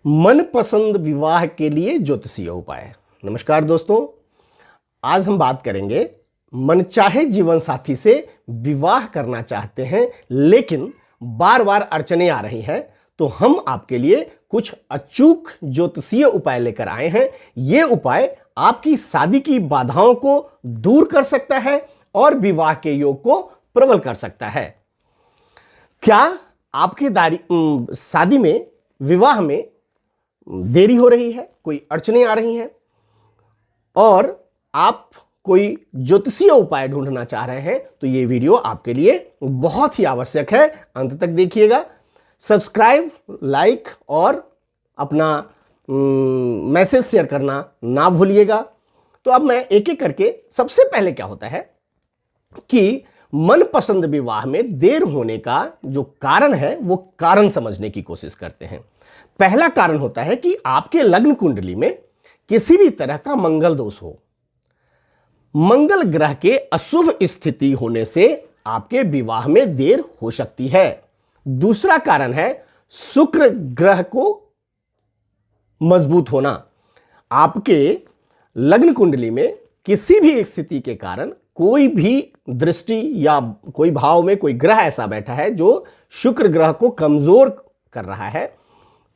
मनपसंद विवाह के लिए ज्योतिषीय उपाय। नमस्कार दोस्तों, आज हम बात करेंगे मनचाहे जीवन साथी से विवाह करना चाहते हैं लेकिन बार बार अड़चने आ रही हैं, तो हम आपके लिए कुछ अचूक ज्योतिषीय उपाय लेकर आए हैं। ये उपाय आपकी शादी की बाधाओं को दूर कर सकता है और विवाह के योग को प्रबल कर सकता है। क्या आपके शादी में, विवाह में देरी हो रही है, कोई अड़चने आ रही हैं और आप कोई ज्योतिषीय उपाय ढूंढना चाह रहे हैं, तो ये वीडियो आपके लिए बहुत ही आवश्यक है। अंत तक देखिएगा। सब्सक्राइब, लाइक और अपना मैसेज शेयर करना ना भूलिएगा। तो अब मैं एक एक करके, सबसे पहले क्या होता है कि मनपसंद विवाह में देर होने का जो कारण है वो कारण समझने की कोशिश करते हैं। पहला कारण होता है कि आपके लग्न कुंडली में किसी भी तरह का मंगल दोष हो। मंगल ग्रह के अशुभ स्थिति होने से आपके विवाह में देर हो सकती है। दूसरा कारण है शुक्र ग्रह को मजबूत होना। आपके लग्न कुंडली में किसी भी स्थिति के कारण कोई भी दृष्टि या कोई भाव में कोई ग्रह ऐसा बैठा है जो शुक्र ग्रह को कमजोर कर रहा है,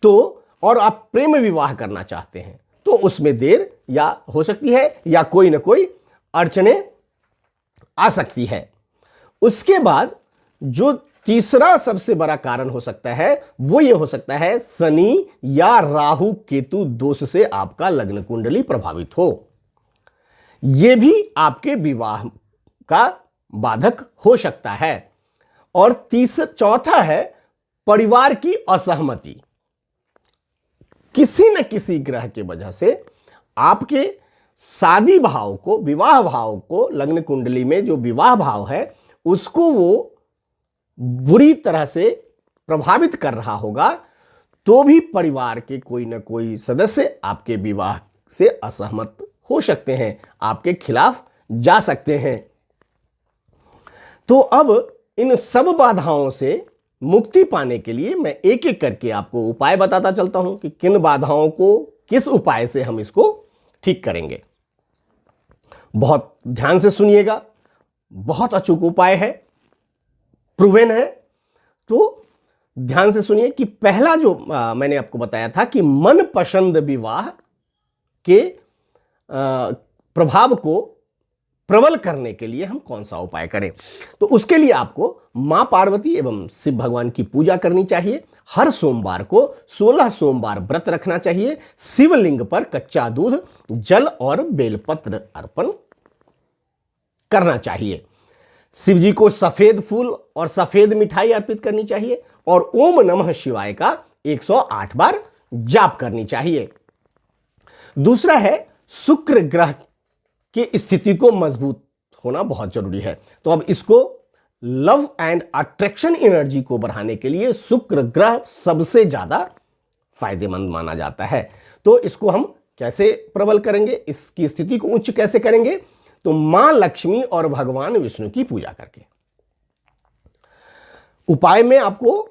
तो और आप प्रेम विवाह करना चाहते हैं तो उसमें देर या हो सकती है या कोई ना कोई अड़चने आ सकती है। उसके बाद जो तीसरा सबसे बड़ा कारण हो सकता है वो ये हो सकता है शनि या राहु केतु दोष से आपका लग्न कुंडली प्रभावित हो। यह भी आपके विवाह का बाधक हो सकता है। और चौथा है परिवार की असहमति। किसी न किसी ग्रह की वजह से आपके शादी भाव को, विवाह भाव को, लग्न कुंडली में जो विवाह भाव है उसको वो बुरी तरह से प्रभावित कर रहा होगा, तो भी परिवार के कोई न कोई सदस्य आपके विवाह से असहमत हो सकते हैं, आपके खिलाफ जा सकते हैं। तो अब इन सब बाधाओं से मुक्ति पाने के लिए मैं एक एक करके आपको उपाय बताता चलता हूं कि किन बाधाओं को किस उपाय से हम इसको ठीक करेंगे। बहुत ध्यान से सुनिएगा, बहुत अचूक उपाय है, प्रूवन है। तो ध्यान से सुनिए कि पहला जो मैंने आपको बताया था कि मनपसंद विवाह के प्रभाव को प्रबल करने के लिए हम कौन सा उपाय करें। तो उसके लिए आपको मां पार्वती एवं शिव भगवान की पूजा करनी चाहिए। हर सोमवार को 16 सोमवार व्रत रखना चाहिए। शिवलिंग पर कच्चा दूध, जल और बेलपत्र अर्पण करना चाहिए। शिव जी को सफेद फूल और सफेद मिठाई अर्पित करनी चाहिए और ओम नमः शिवाय का 108 बार जाप करनी चाहिए। दूसरा है शुक्र ग्रह की स्थिति को मजबूत होना बहुत जरूरी है। तो अब इसको लव एंड अट्रैक्शन एनर्जी को बढ़ाने के लिए शुक्र ग्रह सबसे ज्यादा फायदेमंद माना जाता है। तो इसको हम कैसे प्रबल करेंगे, इसकी स्थिति को उच्च कैसे करेंगे? तो मां लक्ष्मी और भगवान विष्णु की पूजा करके। उपाय में आपको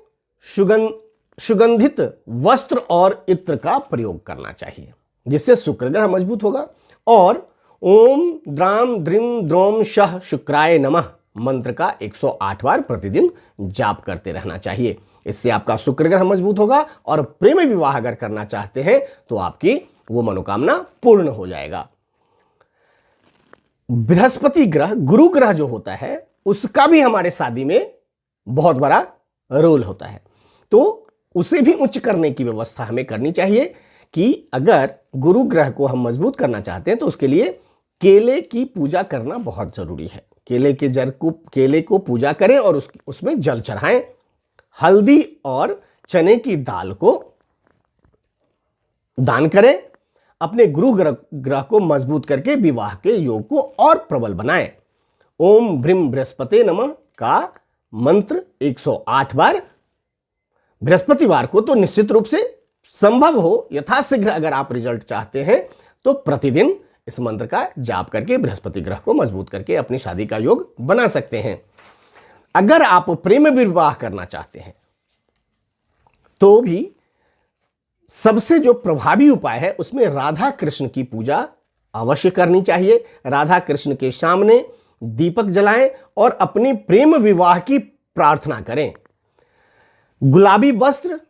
सुगंधित वस्त्र और इत्र का प्रयोग करना चाहिए, जिससे शुक्र ग्रह मजबूत होगा। और ओम द्राम द्रिम द्रोम शह शुक्राय नमः मंत्र का 108 बार प्रतिदिन जाप करते रहना चाहिए। इससे आपका शुक्र ग्रह मजबूत होगा और प्रेम विवाह अगर करना चाहते हैं तो आपकी वो मनोकामना पूर्ण हो जाएगा। बृहस्पति ग्रह, गुरु ग्रह जो होता है, उसका भी हमारे शादी में बहुत बड़ा रोल होता है। तो उसे भी उच्च करने की व्यवस्था हमें करनी चाहिए कि अगर गुरु ग्रह को हम मजबूत करना चाहते हैं तो उसके लिए केले की पूजा करना बहुत जरूरी है। केले को पूजा करें और उसमें जल चढ़ाएं। हल्दी और चने की दाल को दान करें। अपने गुरु ग्रह को मजबूत करके विवाह के योग को और प्रबल बनाएं। ओम भ्रीम बृहस्पते नमः का मंत्र 108 बार बृहस्पतिवार को, तो निश्चित रूप से संभव हो यथाशीघ्र अगर आप रिजल्ट चाहते हैं तो प्रतिदिन इस मंत्र का जाप करके बृहस्पति ग्रह को मजबूत करके अपनी शादी का योग बना सकते हैं। अगर आप प्रेम विवाह करना चाहते हैं तो भी सबसे जो प्रभावी उपाय है उसमें राधा कृष्ण की पूजा अवश्य करनी चाहिए। राधा कृष्ण के सामने दीपक जलाएं और अपनी प्रेम विवाह की प्रार्थना करें। गुलाबी वस्त्र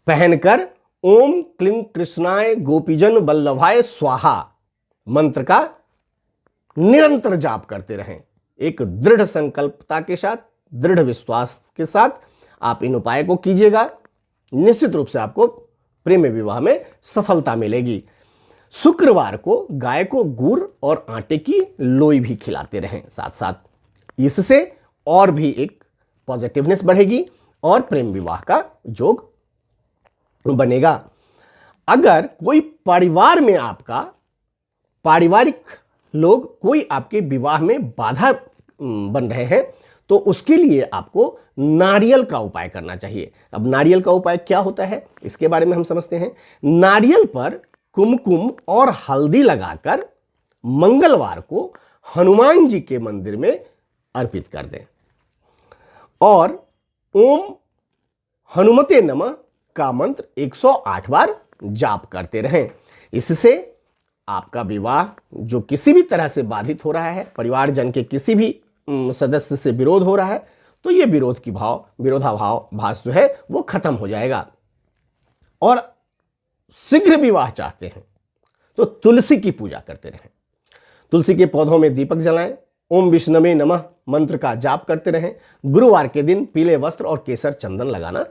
पहनकर ओम क्लीं कृष्णाय गोपीजन वल्लभाय स्वाहा मंत्र का निरंतर जाप करते रहें। एक दृढ़ संकल्पता के साथ, दृढ़ विश्वास के साथ आप इन उपाय को कीजिएगा। निश्चित रूप से आपको प्रेम विवाह में सफलता मिलेगी। शुक्रवार को गाय को गुड़ और आटे की लोई भी खिलाते रहें साथ साथ। इससे और भी एक पॉजिटिवनेस बढ़ेगी और प्रेम विवाह का योग बनेगा। अगर कोई परिवार में आपका पारिवारिक लोग कोई आपके विवाह में बाधा बन रहे हैं तो उसके लिए आपको नारियल का उपाय करना चाहिए। अब नारियल का उपाय क्या होता है इसके बारे में हम समझते हैं। नारियल पर कुमकुम और हल्दी लगाकर मंगलवार को हनुमान जी के मंदिर में अर्पित कर दें और ओम हनुमते नमः का मंत्र 108 बार जाप करते रहें। इससे आपका विवाह जो किसी भी तरह से बाधित हो रहा है, परिवारजन के किसी भी सदस्य से विरोध हो रहा है, तो ये विरोधाभास जो है वो खत्म हो जाएगा। और शीघ्र विवाह चाहते हैं तो तुलसी की पूजा करते रहें। तुलसी के पौधों में दीपक जलाएं, ओम विष्णवे नमः मंत्र का जाप करते रहें। गुरुवार के दिन पीले वस्त्र और केसर चंदन लगाना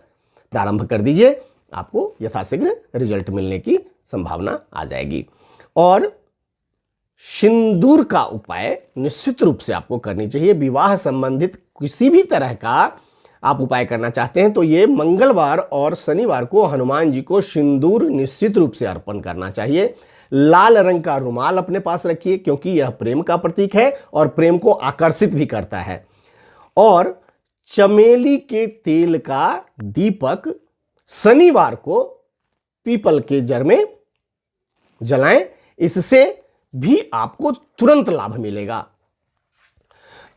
प्रारंभ कर दीजिए। आपको यथाशीघ्र रिजल्ट मिलने की संभावना आ जाएगी। और सिंदूर का उपाय निश्चित रूप से आपको करनी चाहिए। विवाह संबंधित किसी भी तरह का आप उपाय करना चाहते हैं तो ये मंगलवार और शनिवार को हनुमान जी को सिंदूर निश्चित रूप से अर्पण करना चाहिए। लाल रंग का रुमाल अपने पास रखिए क्योंकि यह प्रेम का प्रतीक है और प्रेम को आकर्षित भी करता है। और चमेली के तेल का दीपक शनिवार को पीपल के जड़ में जलाएं। इससे भी आपको तुरंत लाभ मिलेगा।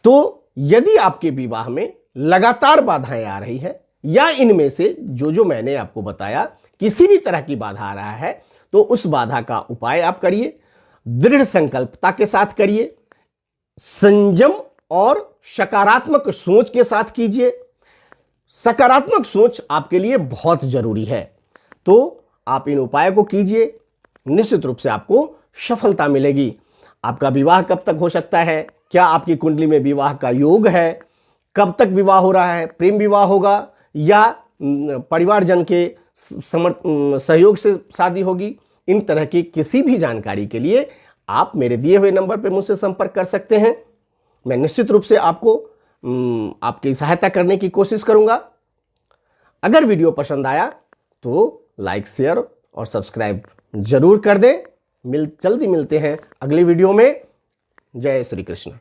तो यदि आपके विवाह में लगातार बाधाएं आ रही है या इनमें से जो मैंने आपको बताया किसी भी तरह की बाधा आ रहा है तो उस बाधा का उपाय आप करिए। दृढ़ संकल्पता के साथ करिए, संयम और सकारात्मक सोच के साथ कीजिए। सकारात्मक सोच आपके लिए बहुत जरूरी है। तो आप इन उपायों को कीजिए, निश्चित रूप से आपको सफलता मिलेगी। आपका विवाह कब तक हो सकता है, क्या आपकी कुंडली में विवाह का योग है, कब तक विवाह हो रहा है, प्रेम विवाह होगा या परिवारजन के सहयोग से शादी होगी, इन तरह की किसी भी जानकारी के लिए आप मेरे दिए हुए नंबर पर मुझसे संपर्क कर सकते हैं। मैं निश्चित रूप से आपको आपकी सहायता करने की कोशिश करूंगा। अगर वीडियो पसंद आया तो लाइक, शेयर और सब्सक्राइब जरूर कर दें। जल्दी मिलते हैं अगली वीडियो में। जय श्री कृष्ण।